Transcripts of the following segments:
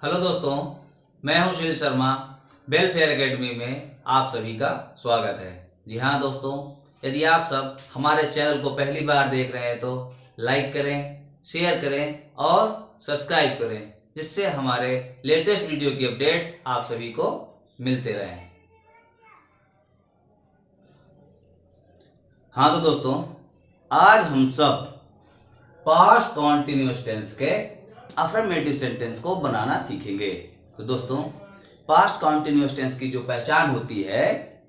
Hello दोस्तों, मैं हूं सुशील शर्मा। वेलफेयर एकेडमी में आप सभी का स्वागत है। जी हाँ दोस्तों, यदि आप सब हमारे चैनल को पहली बार देख रहे हैं तो लाइक करें, शेयर करें और सब्सक्राइब करें, जिससे हमारे लेटेस्ट वीडियो की अपडेट आप सभी को मिलते रहें। हाँ तो दोस्तों, आज हम सब पास्ट कॉन्टिन्यूअस टेंस के अफर्मेटिव सेंटेंस को बनाना सीखेंगे। तो दोस्तों, पास्ट कॉन्टिन्यूअस टेंस की जो पहचान होती है,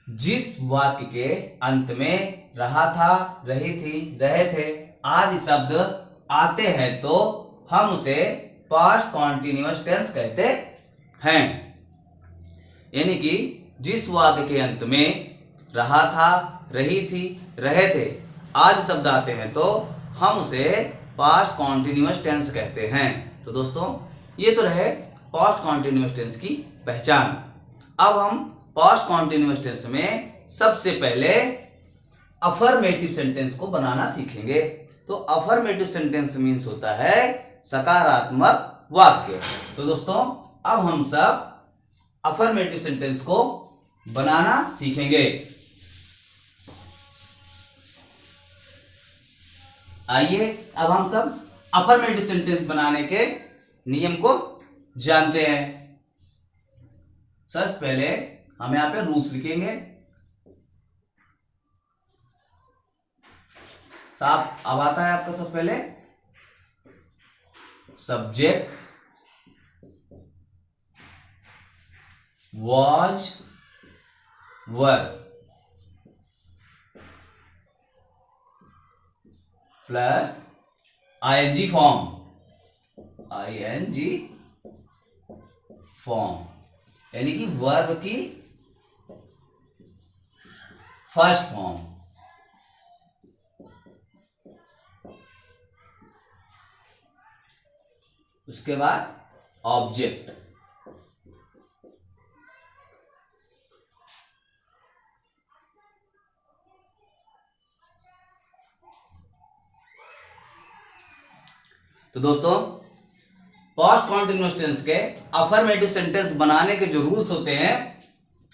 जिस वाक्य के अंत में रहा था, रही थी, रहे थे आदि शब्द आते हैं तो हम उसे पास्ट कॉन्टिन्यूअस टेंस कहते हैं। यानी कि जिस वाक्य के अंत में रहा था, रही थी, रहे थे आदि शब्द आते हैं तो हम उसे पास्ट कॉन्टिन्यूअस टेंस कहते हैं। तो दोस्तों, ये तो रहे पास्ट कॉन्टिन्यूअस टेंस की पहचान। अब हम पास्ट कॉन्टिन्यूअस टेंस में सबसे पहले अफर्मेटिव सेंटेंस को बनाना सीखेंगे। तो अफर्मेटिव सेंटेंस मीन्स होता है सकारात्मक वाक्य। तो दोस्तों, अब हम सब अफर्मेटिव सेंटेंस को बनाना सीखेंगे। आइए अब हम सब अफर्मेटिव सेंटेंस बनाने के नियम को जानते हैं। सबसे पहले हम यहां पे रूल्स लिखेंगे। साहब, अब आता है आपका सबसे पहले subject was were plus ING form, यानी कि वर्ब की फर्स्ट फॉर्म। उसके बाद ऑब्जेक्ट, तो दोस्तों, पास्ट कॉन्टिन्यूअस टेंस के अफर्मेटिव सेंटेंस बनाने के जो रूल्स होते हैं,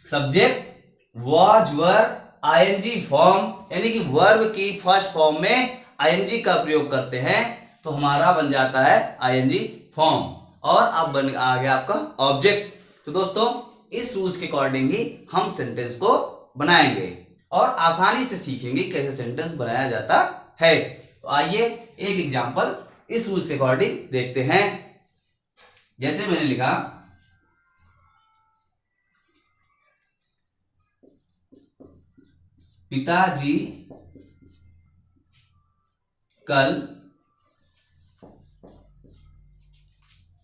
subject was were ING form, यानी कि वर्ब की फर्स्ट फॉर्म में आईएनजी का प्रयोग करते हैं तो हमारा बन जाता है आईएनजी फॉर्म, और अब बन आ गया आपका ऑब्जेक्ट। तो दोस्तों, इस रूल्स के अकॉर्डिंग ही हम सेंटेंस को बनाएंगे और आसानी से सीखेंगे कैसे सेंटेंस बनाया जाता है। तो आइए एक एग्जांपल इस रूल्स के अकॉर्डिंग देखते हैं। जैसे मैंने लिखा, पिताजी कल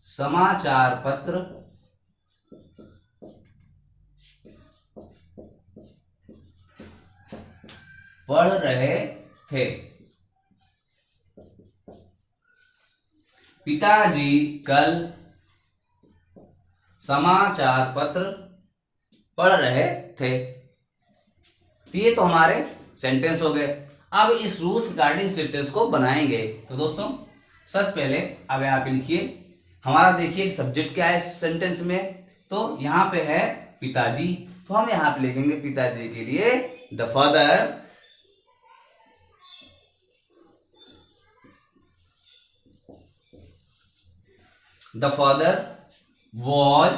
समाचार पत्र पढ़ रहे थे। पिताजी कल समाचार पत्र पढ़ रहे थे। ये तो हमारे सेंटेंस हो गए। अब इस रूल्स रिगार्डिंग सेंटेंस को बनाएंगे। तो दोस्तों, सबसे पहले अब यहाँ पे लिखिए, हमारा देखिए सब्जेक्ट क्या है सेंटेंस में, तो यहाँ पे है पिताजी, तो हम यहाँ पे लिखेंगे पिताजी के लिए द फादर वॉज,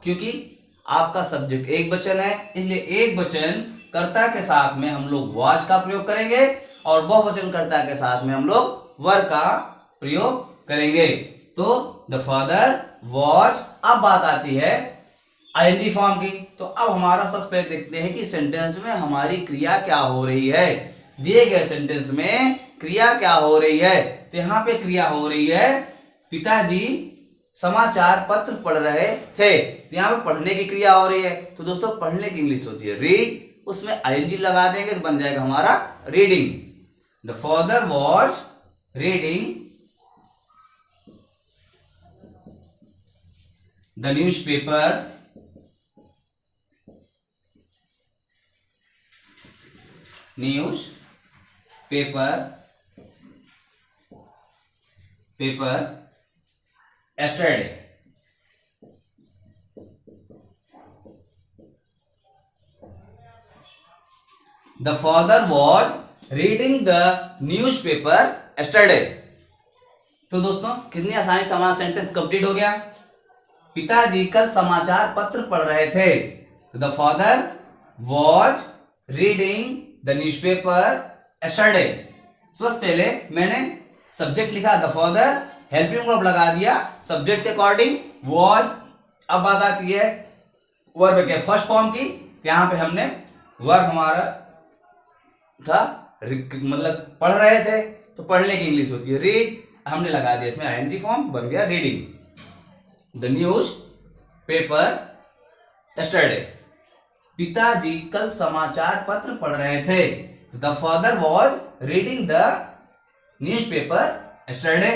क्योंकि आपका सब्जेक्ट एक वचन है, इसलिए एक वचन कर्ता के साथ में हम लोग वॉज का प्रयोग करेंगे और बहुवचन कर्ता के साथ में हम लोग वर का प्रयोग करेंगे। तो द फादर वॉज। अब बात आती है आईएनजी फॉर्म की। तो अब हमारा सबसे पहले देखते हैं कि सेंटेंस में हमारी क्रिया क्या हो रही है। दिए गए सेंटेंस में क्रिया क्या हो रही है, तो यहाँ पे क्रिया हो रही है पिताजी समाचार पत्र पढ़ रहे थे। तो यहाँ पे पढ़ने की क्रिया हो रही है। तो दोस्तों, पढ़ने की इंग्लिश होती है रीड, उसमें आईएनजी लगा देंगे तो बन जाएगा हमारा reading. The father was reading the newspaper paper yesterday. The father was reading the newspaper yesterday. तो दोस्तों कितनी आसानी से हमारा सेंटेंस कंप्लीट हो गया। पिताजी कल समाचार पत्र पढ़ रहे थे। The father was reading the newspaper yesterday. सबसे पहले मैंने सब्जेक्ट लिखा द फादर, हेल्पिंग वर्ब लगा दिया सब्जेक्ट के अकॉर्डिंग वॉज। अब बात आती है वर्ब के फर्स्ट फॉर्म की। यहाँ पे हमने वर्ब हमारा था मतलब पढ़ रहे थे, तो पढ़ने की इंग्लिश होती है रीड, हमने लगा दिया इसमें आईएनजी फॉर्म, बन गया reading the news paper yesterday. पिताजी कल समाचार पत्र पढ़ रहे थे। The father was reading the newspaper yesterday.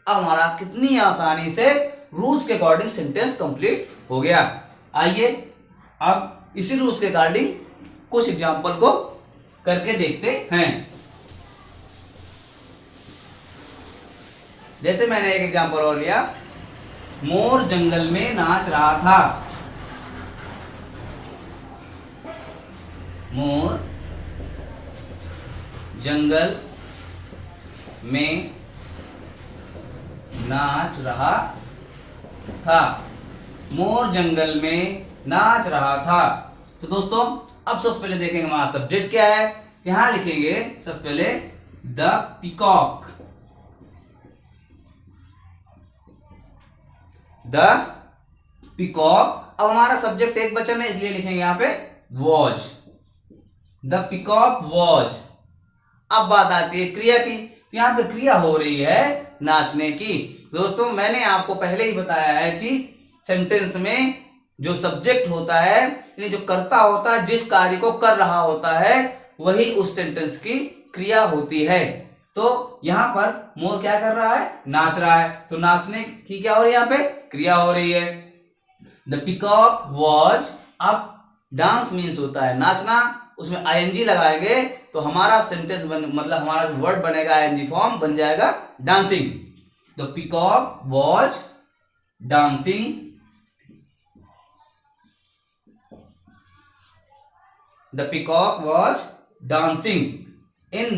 अब हमारा कितनी आसानी से रूल्स के अकॉर्डिंग सेंटेंस कंप्लीट हो गया। आइए अब इसी रूल्स के अकॉर्डिंग कुछ एग्जांपल को करके देखते हैं। जैसे मैंने एक एग्जांपल और लिया, मोर जंगल में नाच रहा था। मोर जंगल में नाच रहा था। मोर जंगल में नाच रहा था। तो दोस्तों अब सबसे पहले देखेंगे हमारा सब्जेक्ट क्या है। यहां लिखेंगे सबसे पहले द पीकॉक। The peacock. अब हमारा सब्जेक्ट एक वचन है इसलिए लिखेंगे यहां पे वॉज। The peacock was. अब बात आती है क्रिया की, तो यहां पे क्रिया हो रही है नाचने की। दोस्तों मैंने आपको पहले ही बताया है कि सेंटेंस में जो सब्जेक्ट होता है यानी जो कर्ता होता है, जिस कार्य को कर रहा होता है, वही उस सेंटेंस की क्रिया होती है। तो यहां पर मोर क्या कर रहा है, नाच रहा है, तो नाचने की क्या हो रही है, यहाँ पे क्रिया हो रही है। The peacock was. अब डांस मीन्स होता है नाचना, उसमें आईएनजी लगाएंगे तो हमारा सेंटेंस मतलब हमारा जो वर्ड बनेगा आईएनजी फॉर्म बन जाएगा dancing. The peacock was dancing. The peacock was dancing in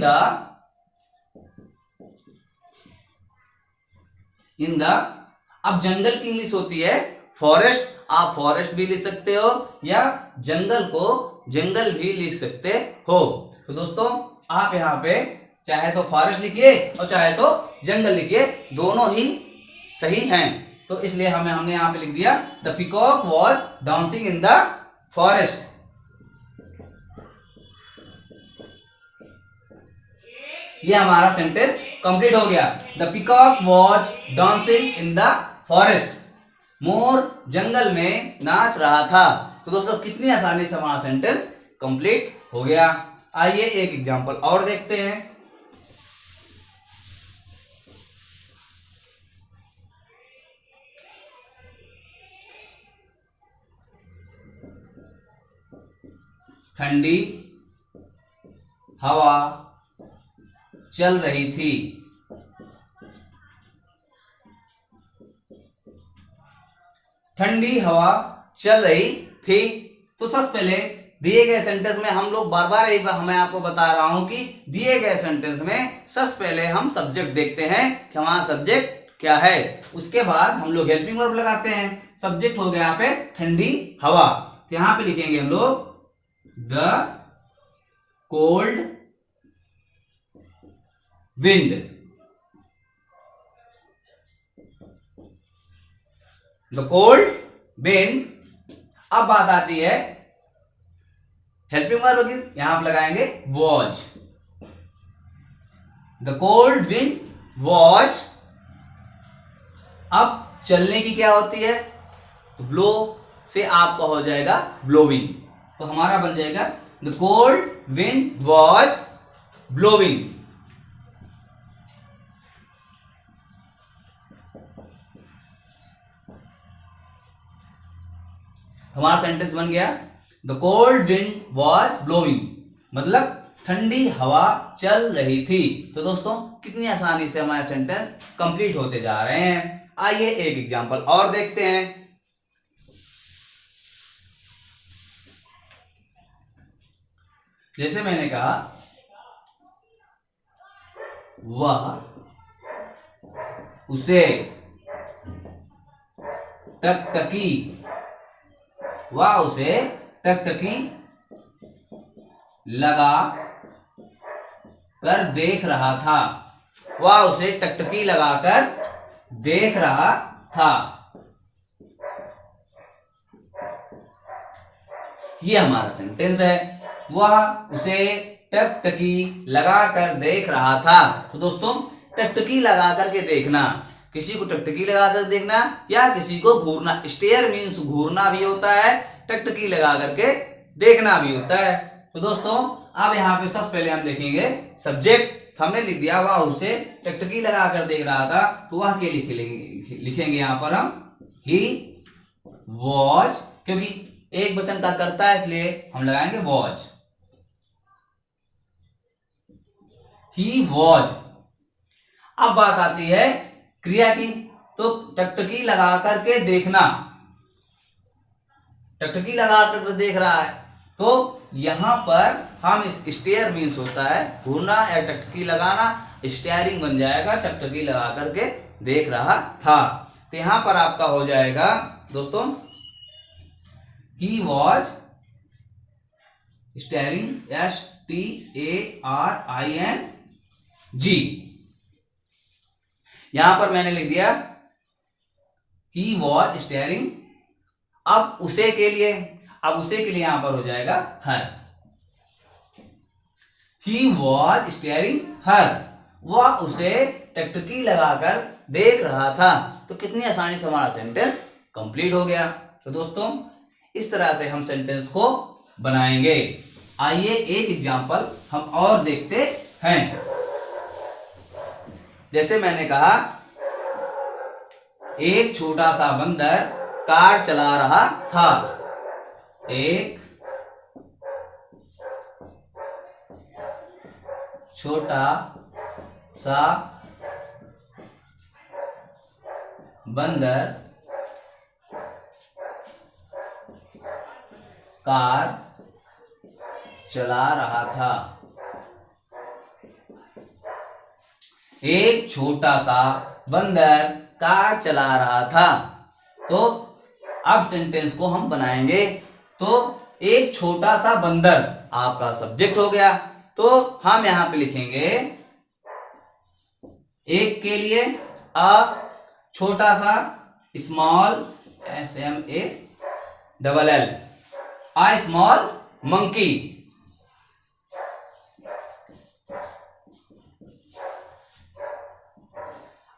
the अब जंगल की इंग्लिश होती है फॉरेस्ट। आप फॉरेस्ट भी लिख सकते हो या जंगल को जंगल भी लिख सकते हो। तो दोस्तों आप यहाँ पे चाहे तो फॉरेस्ट लिखिए और चाहे तो जंगल लिखिए, दोनों ही सही हैं। तो इसलिए हमने यहाँ पे लिख दिया the peacock was dancing in the forest. ये हमारा सेंटेंस कंप्लीट हो गया। The peacock was dancing in the forest. मोर जंगल में नाच रहा था। तो दोस्तों कितनी आसानी से हमारा सेंटेंस कंप्लीट हो गया। आइए एक एग्जांपल और देखते हैं। ठंडी हवा चल रही थी। ठंडी हवा चल रही थी। तो सबसे पहले दिए गए सेंटेंस में हम लोग बार बार एक बार मैं आपको बता रहा हूं कि दिए गए सेंटेंस में सबसे पहले हम सब्जेक्ट देखते हैं कि हमारा सब्जेक्ट क्या है, उसके बाद हम लोग हेल्पिंग वर्ब लगाते हैं। सब्जेक्ट हो गया यहाँ पे ठंडी हवा, तो यहां पे लिखेंगे हम लोग the cold wind. The cold wind. अब बात आती है हेल्पिंग वर्ब की, यहां पर लगाएंगे was. The cold wind was. अब चलने की क्या होती है, तो ब्लो से आपका हो जाएगा ब्लोविंग, तो हमारा बन जाएगा the cold wind was blowing. हमारा सेंटेंस बन गया the cold wind was blowing, मतलब ठंडी हवा चल रही थी। तो दोस्तों कितनी आसानी से हमारे सेंटेंस कंप्लीट होते जा रहे हैं। आइए एक एग्जांपल और देखते हैं। जैसे मैंने कहा वह उसे टकटकी, वह उसे टकटकी लगा कर देख रहा था, वह उसे टकटकी लगाकर देख रहा था। ये हमारा सेंटेंस है, वह उसे टकटकी लगाकर देख रहा था। तो दोस्तों टकटकी लगा करके देखना, किसी को टकटकी लगा कर देखना या किसी को घूरना, स्टेयर मीन्स घूरना भी होता है, टकटकी लगा करके देखना भी होता है। तो दोस्तों अब यहाँ पे सबसे पहले हम देखेंगे सब्जेक्ट, हमने लिख दिया वह उसे टकटकी लगा कर देख रहा था, तो वह के लिखेंगे यहाँ पर हम ही वॉज, क्योंकि एक वचन का करता है इसलिए हम लगाएंगे वॉज, ही वॉज। अब बात आती है क्रिया की, तो टकटकी लगा करके देखना, टकटकी लगा करके देख रहा है, तो यहां पर हम इस स्टेयर मीन्स होता है घूरना या टकटकी लगाना, स्टेयरिंग बन जाएगा, टकटकी लगा करके देख रहा था। तो यहां पर आपका हो जाएगा दोस्तों ही वॉज स्टेयरिंग, STARING। यहां पर मैंने लिख दिया ही वॉज स्टेयरिंग। अब उसे के लिए, अब उसे के लिए यहां पर हो जाएगा हर, ही वॉज स्टेयरिंग हर, वह उसे टकटकी लगाकर देख रहा था। तो कितनी आसानी से हमारा सेंटेंस कंप्लीट हो गया। तो दोस्तों इस तरह से हम सेंटेंस को बनाएंगे। आइए एक एग्जांपल हम और देखते हैं। जैसे मैंने कहा एक छोटा सा बंदर कार चला रहा था, एक छोटा सा बंदर कार चला रहा था, एक छोटा सा बंदर कार चला रहा था। तो अब सेंटेंस को हम बनाएंगे। तो एक छोटा सा बंदर आपका सब्जेक्ट हो गया, तो हम यहां पे लिखेंगे एक के लिए अ छोटा सा, small, SMALL, a small monkey,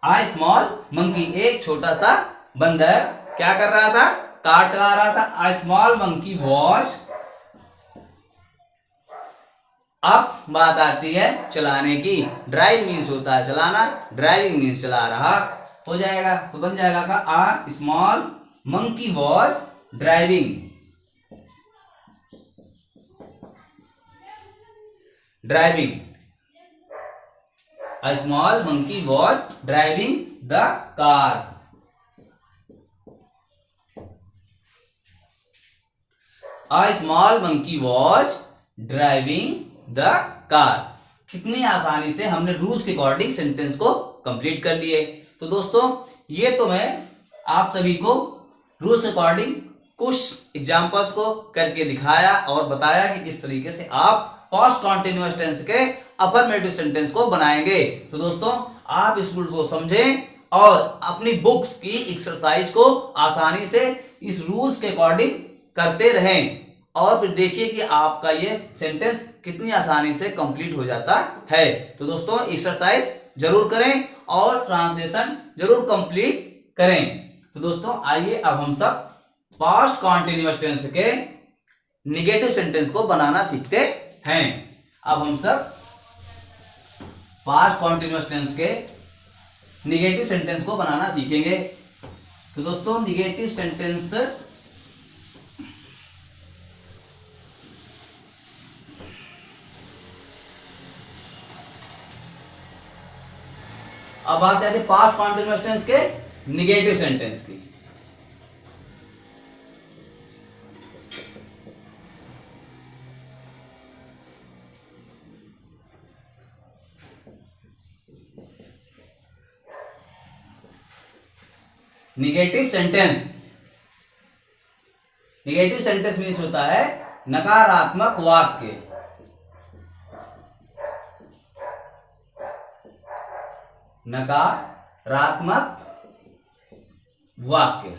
a small monkey, एक छोटा सा बंदर क्या कर रहा था, कार चला रहा था। अ स्मॉल मंकी वॉज, अब बात आती है चलाने की, ड्राइव मीन्स होता है चलाना, ड्राइविंग मीन्स चला रहा हो जाएगा, तो बन जाएगा का a small monkey was driving, driving, a small monkey was driving the car. A small monkey was driving the car. कितनी आसानी से हमने रूल्स के अकॉर्डिंग सेंटेंस को कंप्लीट कर लिए। तो दोस्तों ये तो मैं आप सभी को रूल्स के अकॉर्डिंग कुछ एग्जांपल्स को करके दिखाया और बताया कि किस तरीके से आप पास्ट कॉन्टिन्यूअस टेंस के अफर्मेटिव सेंटेंस को बनाएंगे। तो दोस्तों आप इस रूल को समझें और अपनी बुक्स की एक्सरसाइज को आसानी से इस रूल्स के अकॉर्डिंग करते रहें, और फिर देखिए कि आपका ये सेंटेंस कितनी आसानी से कंप्लीट हो जाता है। तो दोस्तों एक्सरसाइज जरूर करें और ट्रांसलेशन जरूर कंप्लीट करें। तो दोस्तों आइए अब हम सब पास्ट कॉन्टिन्यूअस टेंस के निगेटिव सेंटेंस को बनाना सीखते हैं। अब हम सब पास्ट कॉन्टिन्यूअस टेंस के निगेटिव सेंटेंस को बनाना सीखेंगे। तो दोस्तों निगेटिव सेंटेंस अब बात आती है पास्ट कॉन्टिन्यूअस टेंस के निगेटिव सेंटेंस की। Negative sentence, negative sentence means होता है नकारात्मक वाक्य। नकारात्मक वाक्य।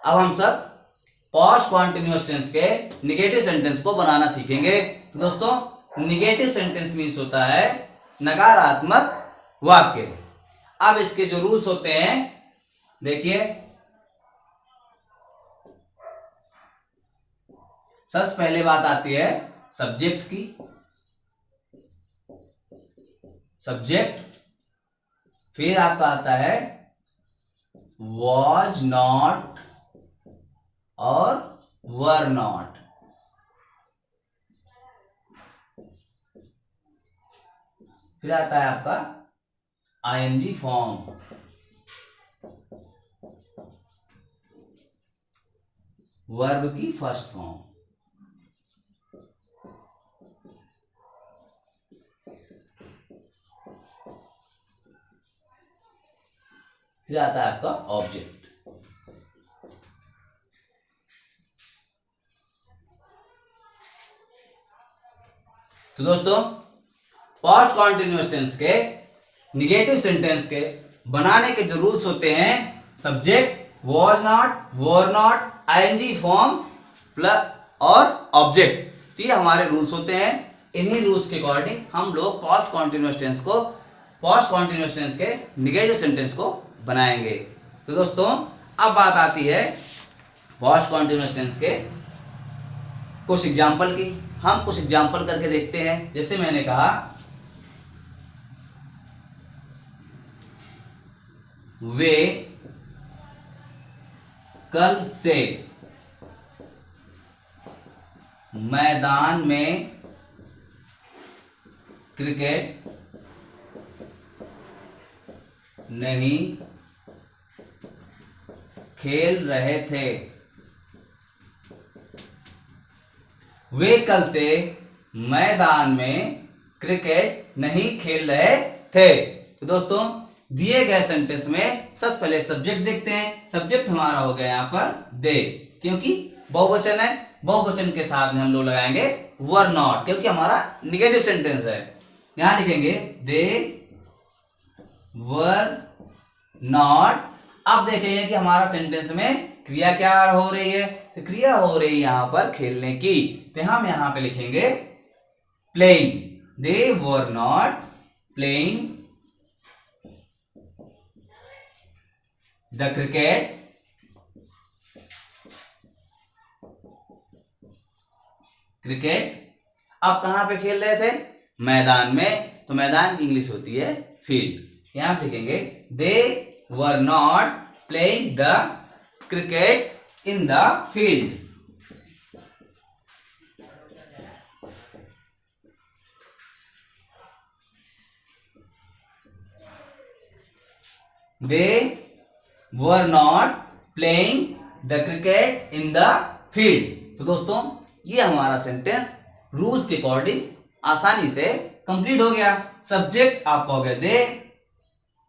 अब हम सब पास्ट कॉन्टिन्यूअस टेंस के निगेटिव सेंटेंस को बनाना सीखेंगे। तो दोस्तों निगेटिव सेंटेंस मीन्स होता है नकारात्मक वाक्य। अब इसके जो रूल्स होते हैं देखिए, सबसे पहले बात आती है सब्जेक्ट की। सब्जेक्ट, फिर आपका आता है वॉज नॉट और वर नॉट। फिर आता है आपका आईएनजी फॉर्म। वर्ब की फर्स्ट फॉर्म। फिर आता है आपका ऑब्जेक्ट। तो दोस्तों पास्ट कॉन्टिन्यूअस टेंस के निगेटिव सेंटेंस के बनाने के जो रूल्स होते हैं subject, was not, were not, ING form plus और ऑब्जेक्ट, ये हमारे रूल्स होते हैं। इन्हीं रूल्स के अकॉर्डिंग हम लोग पास्ट कॉन्टिन्यूअस टेंस के निगेटिव सेंटेंस को बनाएंगे। तो दोस्तों अब बात आती है पास्ट कॉन्टिन्यूअस टेंस के कुछ एग्जाम्पल की। हम कुछ एग्जाम्पल करके देखते हैं। जैसे मैंने कहा वे कल से मैदान में क्रिकेट नहीं खेल रहे थे। वे कल से मैदान में क्रिकेट नहीं खेल रहे थे। तो दोस्तों दिए गए सेंटेंस में सबसे पहले सब्जेक्ट देखते हैं। सब्जेक्ट हमारा हो गया यहाँ पर दे, क्योंकि बहुवचन है। बहुवचन के साथ में हम लोग लगाएंगे वर नॉट, क्योंकि हमारा निगेटिव सेंटेंस है। यहां लिखेंगे दे वर नॉट। अब देखेंगे कि हमारा सेंटेंस में क्रिया क्या हो रही है। तो क्रिया हो रही है यहां पर खेलने की, तो हम यहां पे लिखेंगे playing. They were not playing the cricket अब कहां पे खेल रहे थे? मैदान में। तो मैदान की इंग्लिश होती है फील्ड। यहां लिखेंगे they were not playing the cricket in the field. They were not playing the cricket in the field. तो दोस्तों ये हमारा सेंटेंस रूल्स के अकॉर्डिंग आसानी से कंप्लीट हो गया। सब्जेक्ट आपका हो गया दे,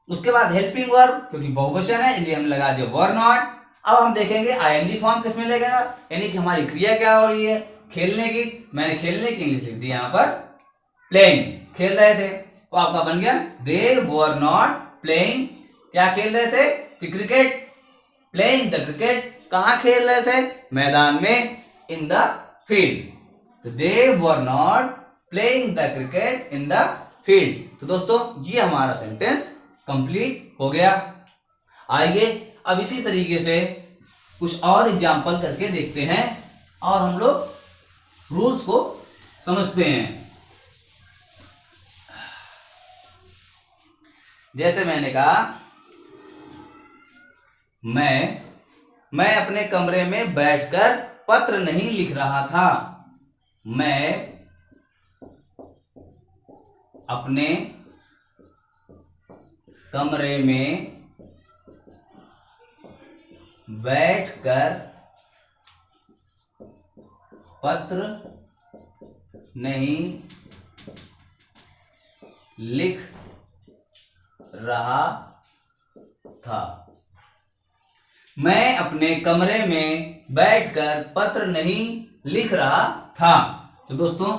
उसके बाद हेल्पिंग वर्ब, क्योंकि बहुवचन है इसलिए हमने लगा दिया वर नॉट। अब हम देखेंगे आईएनजी फॉर्म किसमें लगेगा, यानी कि हमारी क्रिया क्या हो रही है खेलने की। मैंने खेलने की इंग्लिश लिख दी यहाँ पर प्लेइंग, खेल रहे थे। तो आपका बन गया दे वर नॉट प्लेइंग, क्या खेल रहे थे? क्रिकेट। प्लेइंग द क्रिकेट, कहां खेल रहे थे? मैदान में, इन द फील्ड। तो they were not playing the cricket in the field. तो दोस्तों ये हमारा सेंटेंस कंप्लीट हो गया। आइए अब इसी तरीके से कुछ और एग्जाम्पल करके देखते हैं और हम लोग रूल्स को समझते हैं। जैसे मैंने कहा मैं अपने कमरे में बैठकर पत्र नहीं लिख रहा था। मैं अपने कमरे में बैठकर पत्र नहीं लिख रहा था। मैं अपने कमरे में बैठकर पत्र नहीं लिख रहा था। तो दोस्तों,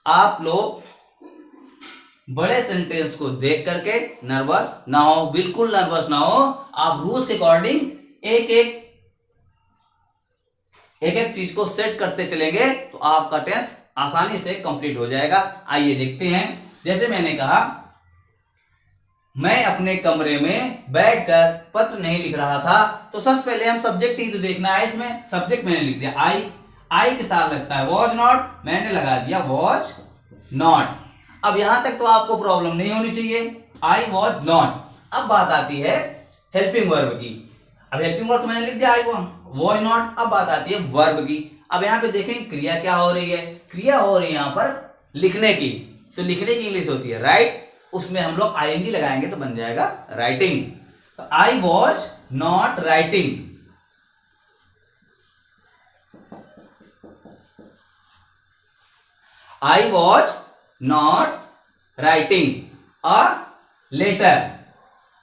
आप लोग बड़े सेंटेंस को देख करके नर्वस ना हो, बिल्कुल नर्वस ना हो। आप रूल्स के अकॉर्डिंग एक एक चीज को सेट करते चलेंगे तो आपका टेस्ट आसानी से कंप्लीट हो जाएगा। आइए देखते हैं। जैसे मैंने कहा, मैं अपने कमरे में बैठकर पत्र नहीं लिख रहा था, तो सबसे पहले हम सब्जेक्ट ही तो देखना है। इसमें सब्जेक्ट मैंने लिख दिया आई के साथ लगता है वॉज नॉट, मैंने लगा दिया वॉज नॉट। अब यहां तक तो आपको प्रॉब्लम नहीं होनी चाहिए, आई वॉज नॉट। अब बात आती है हेल्पिंग वर्ब की। अब हेल्पिंग वर्ब तो मैंने लिख दिया आई वॉज नॉट। अब बात आती है वर्ब की। अब यहाँ पे देखें क्रिया क्या हो रही है, क्रिया हो रही है यहाँ पर लिखने की। तो लिखने की इंग्लिश होती है राइट, उसमें हम लोग आईएनजी लगाएंगे तो बन जाएगा राइटिंग। तो I was not writing, I was not writing a letter.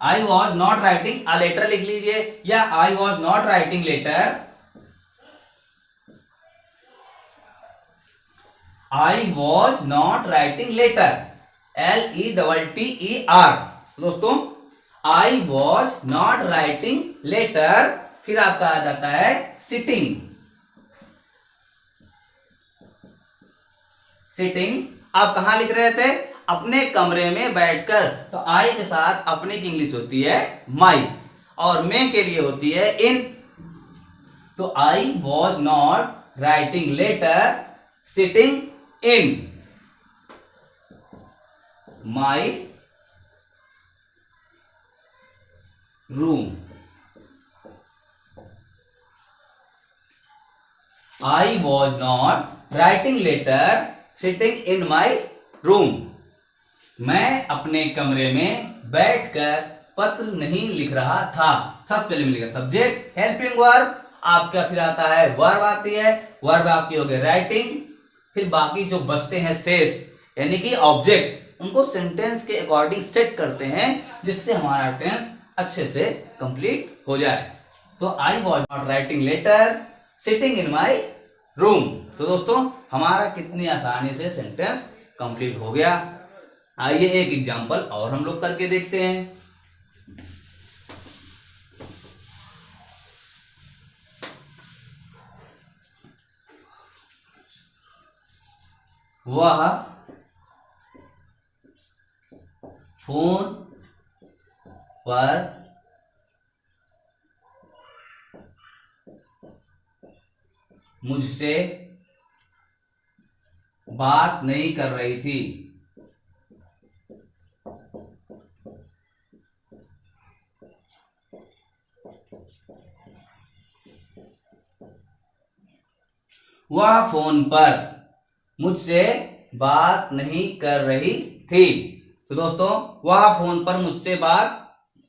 I was not writing a letter लिख लीजिए, या I was not writing letter, I was not writing letter, LETTER। दोस्तों, I was not writing letter, फिर आपका आ जाता है sitting. Sitting आप कहां लिख रहे थे, अपने कमरे में बैठकर। तो आई के साथ अपने की इंग्लिश होती है माई, और मैं के लिए होती है इन। तो I was not writing letter sitting in my room. I was not writing letter sitting in my room. मैं अपने कमरे में बैठकर पत्र नहीं लिख रहा था। सबसे पहले मिलेगा सब्जेक्ट, हेल्पिंग वर्ब, आपका फिर आता है वर्ब आती है, वर्ब आपकी हो गई राइटिंग, फिर बाकी जो बचते हैं शेष यानी कि ऑब्जेक्ट, उनको सेंटेंस के अकॉर्डिंग सेट करते हैं जिससे हमारा टेंस अच्छे से कंप्लीट हो जाए। तो I was not writing letter sitting in my room. तो दोस्तों, हमारा कितनी आसानी से सेंटेंस कंप्लीट हो गया। आइए एक एग्जांपल और हम लोग करके देखते हैं। वह फोन पर मुझसे बात नहीं कर रही थी। वह फोन पर मुझसे बात नहीं कर रही थी। तो दोस्तों, वह फोन पर मुझसे बात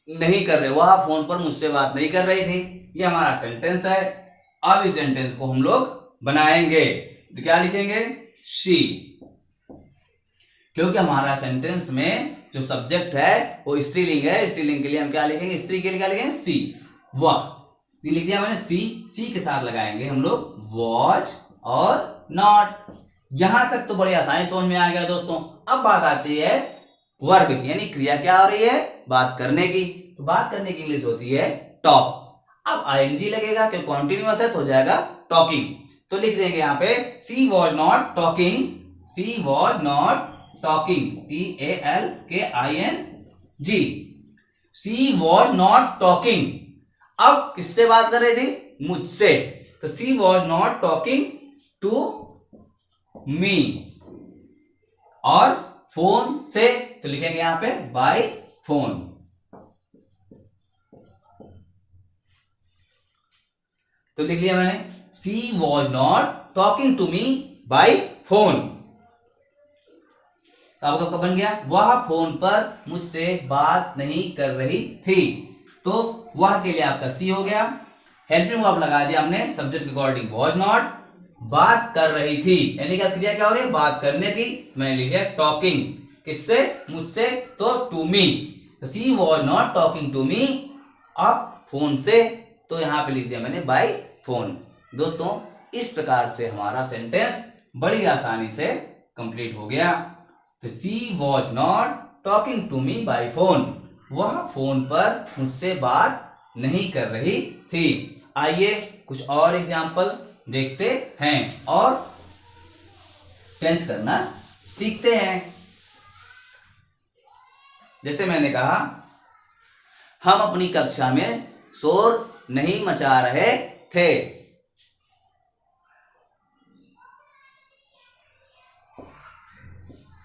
नहीं कर रहे, वह फोन पर मुझसे बात नहीं कर रही थी, ये हमारा सेंटेंस है। अब इस सेंटेंस को हम लोग बनाएंगे तो क्या लिखेंगे, शी, क्योंकि हमारा सेंटेंस में जो सब्जेक्ट है वो स्त्रीलिंग है। स्त्रीलिंग के लिए हम क्या लिखेंगे, स्त्री के लिए क्या लिखेंगे, सी। वह लिख दिया मैंने, सी के साथ लगाएंगे हम लोग वॉज और नॉट। यहां तक तो बड़ी आसानी समझ में आ गया दोस्तों। अब बात आती है वर्ब की, यानी क्रिया क्या हो रही है, बात करने की। तो बात करने की इंग्लिश होती है टॉक। अब आईएनजी लगेगा क्योंकि कॉन्टिन्यूअस है तो हो जाएगा टॉकिंग। तो लिख देंगे यहाँ पे she was not talking, she was not talking, TALKING, she was not talking. अब किससे बात कर रही थी, मुझसे। तो she was not talking to me, और फोन से तो लिखेंगे यहां पे बाय फोन। तो लिख लिया मैंने, she was not talking to me by phone. तो आपका कब बन गया, वह फोन पर मुझसे बात नहीं कर रही थी। तो वह के लिए आपका सी हो गया। हेल्पिंग वर्ब लगा दिया हमने सब्जेक्ट के अकॉर्डिंग, वॉज नॉट, बात कर रही थी, यानी क्या क्रिया क्या हो रही है, बात करने की। मैंने लिखा टॉकिंग, किससे, मुझसे, तो to me. She was not talking to me, अब फोन से, तो यहां पे लिख दिया मैंने बाय फोन। दोस्तों इस प्रकार से हमारा सेंटेंस बड़ी आसानी से कंप्लीट हो गया। तो she was not talking to me by phone, वह फोन पर मुझसे बात नहीं कर रही थी। आइए कुछ और एग्जाम्पल देखते हैं और टेंस करना सीखते हैं। जैसे मैंने कहा, हम अपनी कक्षा में शोर नहीं मचा रहे थे।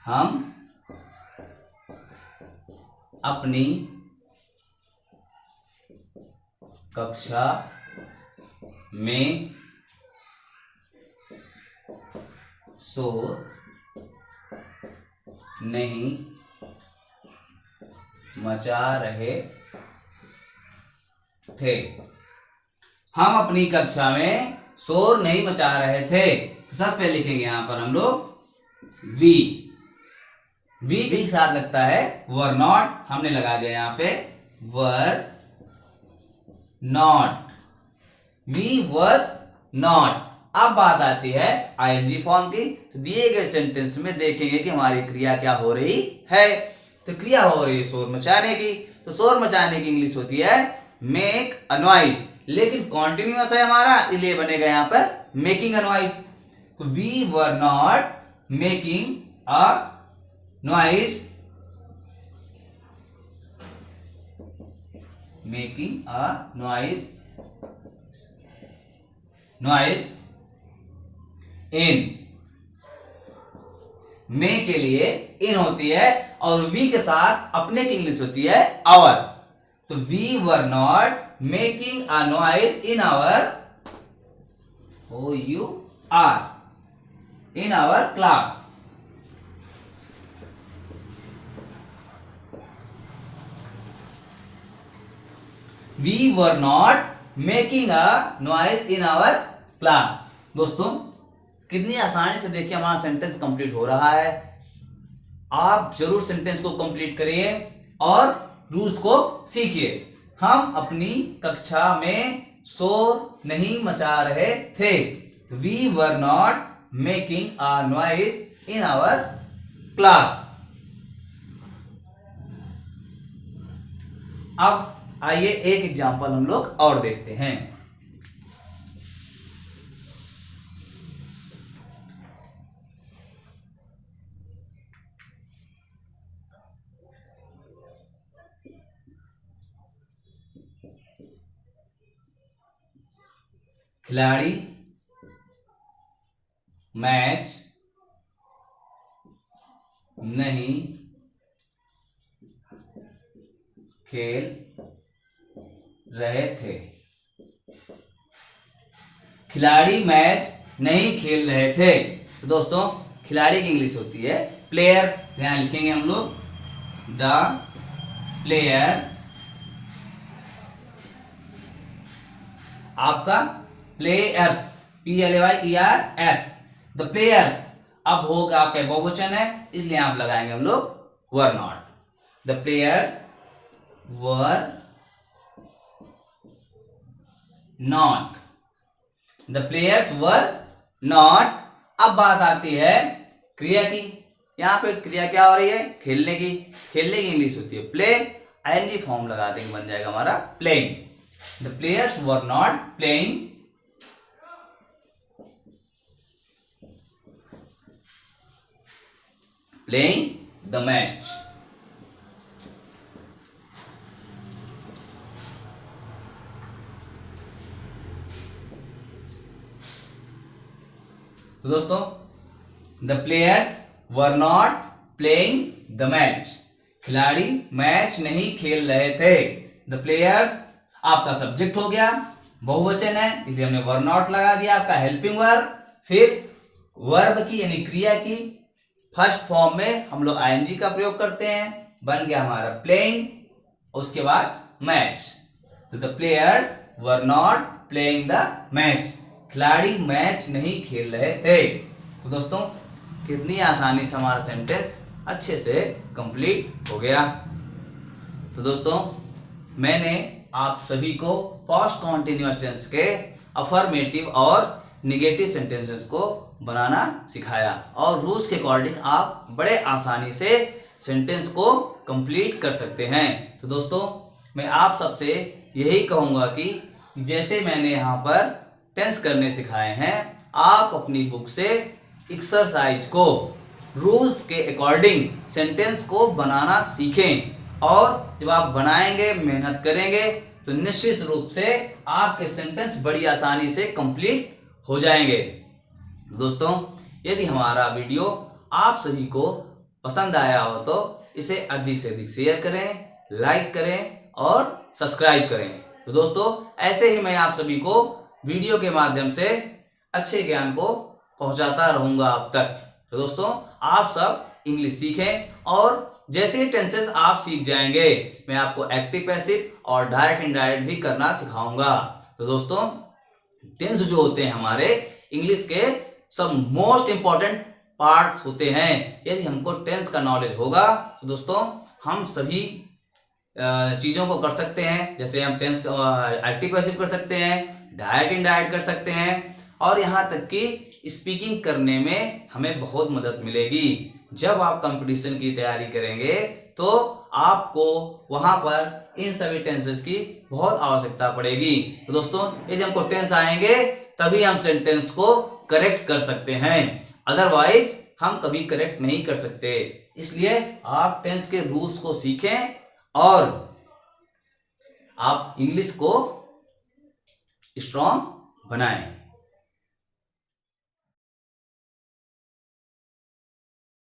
हम अपनी कक्षा में शोर नहीं मचा रहे थे। हम अपनी कक्षा में शोर नहीं मचा रहे थे, तो सबसे पहले लिखेंगे यहां पर हम लोग वी। वी के साथ लगता है वर नॉट, हमने लगा दिया यहां पे were not, we were not. अब बात आती है आईएनजी फॉर्म की। तो दिए गए सेंटेंस में देखेंगे कि हमारी क्रिया क्या हो रही है। तो क्रिया हो रही है शोर मचाने की। तो शोर मचाने की इंग्लिश होती है मेक अ नॉइज, लेकिन कॉन्टिन्यूअस है हमारा, इसलिए बनेगा यहां पर मेकिंग अ नॉइज। तो we were not making a noise, making a noise, noise in. मे के लिए इन होती है और वी के साथ अपने की इंग्लिश होती है आवर। तो we were not making a noise in our, O U R, in our class. We were not making a noise in our class. दोस्तों कितनी आसानी से देखिए हमारा सेंटेंस कंप्लीट हो रहा है। आप जरूर सेंटेंस को कंप्लीट करिए और रूल्स को सीखिए। हम अपनी कक्षा में शोर नहीं मचा रहे थे। We were not making a noise in our class. अब आइए एक एग्जांपल हम लोग और देखते हैं। खिलाड़ी मैच नहीं खेल रहे थे। खिलाड़ी मैच नहीं खेल रहे थे। तो दोस्तों खिलाड़ी की इंग्लिश होती है प्लेयर। यहां लिखेंगे हम लोग द प्लेयर, आपका प्लेयर्स, PLAYERS, द प्लेयर्स। अब होगा आपका बहुवचन है, इसलिए आप लगाएंगे हम लोग were not. The players were not, the players were not. अब बात आती है क्रिया की। यहां पे क्रिया क्या हो रही है, खेलने की। खेलने की इंग्लिश होती है प्ले, आईएनजी फॉर्म लगा देंगे, बन जाएगा हमारा playing. The players were not playing, playing the match. तो दोस्तों the players were not playing the match, खिलाड़ी मैच नहीं खेल रहे थे। द प्लेयर्स आपका सब्जेक्ट हो गया, बहुवचन है इसलिए हमने वर नॉट लगा दिया। आपका हेल्पिंग वर्ब, फिर वर्ब की यानी क्रिया की फर्स्ट फॉर्म में हम लोग आईएनजी का प्रयोग करते हैं, बन गया हमारा प्लेइंग, उसके बाद मैच। तो the players were not playing the match, खिलाड़ी मैच नहीं खेल रहे थे। तो दोस्तों कितनी आसानी से हमारा सेंटेंस अच्छे से कंप्लीट हो गया। तो दोस्तों मैंने आप सभी को पास्ट कॉन्टिन्यूअस टेंस के अफर्मेटिव और निगेटिव सेंटेंसेस को बनाना सिखाया, और रूल्स के अकॉर्डिंग आप बड़े आसानी से सेंटेंस को कंप्लीट कर सकते हैं। तो दोस्तों मैं आप सबसे यही कहूँगा कि जैसे मैंने यहाँ पर टेंस करने सिखाए हैं, आप अपनी बुक से एक्सरसाइज को रूल्स के अकॉर्डिंग सेंटेंस को बनाना सीखें, और जब आप बनाएंगे, मेहनत करेंगे, तो निश्चित रूप से आपके सेंटेंस बड़ी आसानी से कंप्लीट हो जाएंगे। दोस्तों यदि हमारा वीडियो आप सभी को पसंद आया हो तो इसे अधिक से अधिक शेयर करें, लाइक करें और सब्सक्राइब करें। तो दोस्तों ऐसे ही मैं आप सभी को वीडियो के माध्यम से अच्छे ज्ञान को पहुंचाता रहूंगा आप तक। तो दोस्तों आप सब इंग्लिश सीखें, और जैसे ही टेंसेस आप सीख जाएंगे, मैं आपको एक्टिव पैसिव और डायरेक्ट इनडायरेक्ट भी करना सिखाऊंगा। तो दोस्तों टेंस जो होते हैं हमारे इंग्लिश के सब मोस्ट इंपॉर्टेंट पार्ट्स होते हैं। यदि हमको टेंस का नॉलेज होगा तो दोस्तों हम सभी चीज़ों को कर सकते हैं। जैसे हम टेंस एक्टिव पैसिव कर सकते हैं, डायरेक्ट इनडायरेक्ट कर सकते हैं, और यहाँ तक कि स्पीकिंग करने में हमें बहुत मदद मिलेगी। जब आप कंपटीशन की तैयारी करेंगे तो आपको वहां पर इन सभी टेंसेस की बहुत आवश्यकता पड़ेगी। तो दोस्तों यदि हमको टेंस आएंगे तभी हम सेंटेंस को करेक्ट कर सकते हैं, अदरवाइज हम कभी करेक्ट नहीं कर सकते। इसलिए आप टेंस के रूल्स को सीखें और आप इंग्लिश को स्ट्रॉन्ग बनाएं।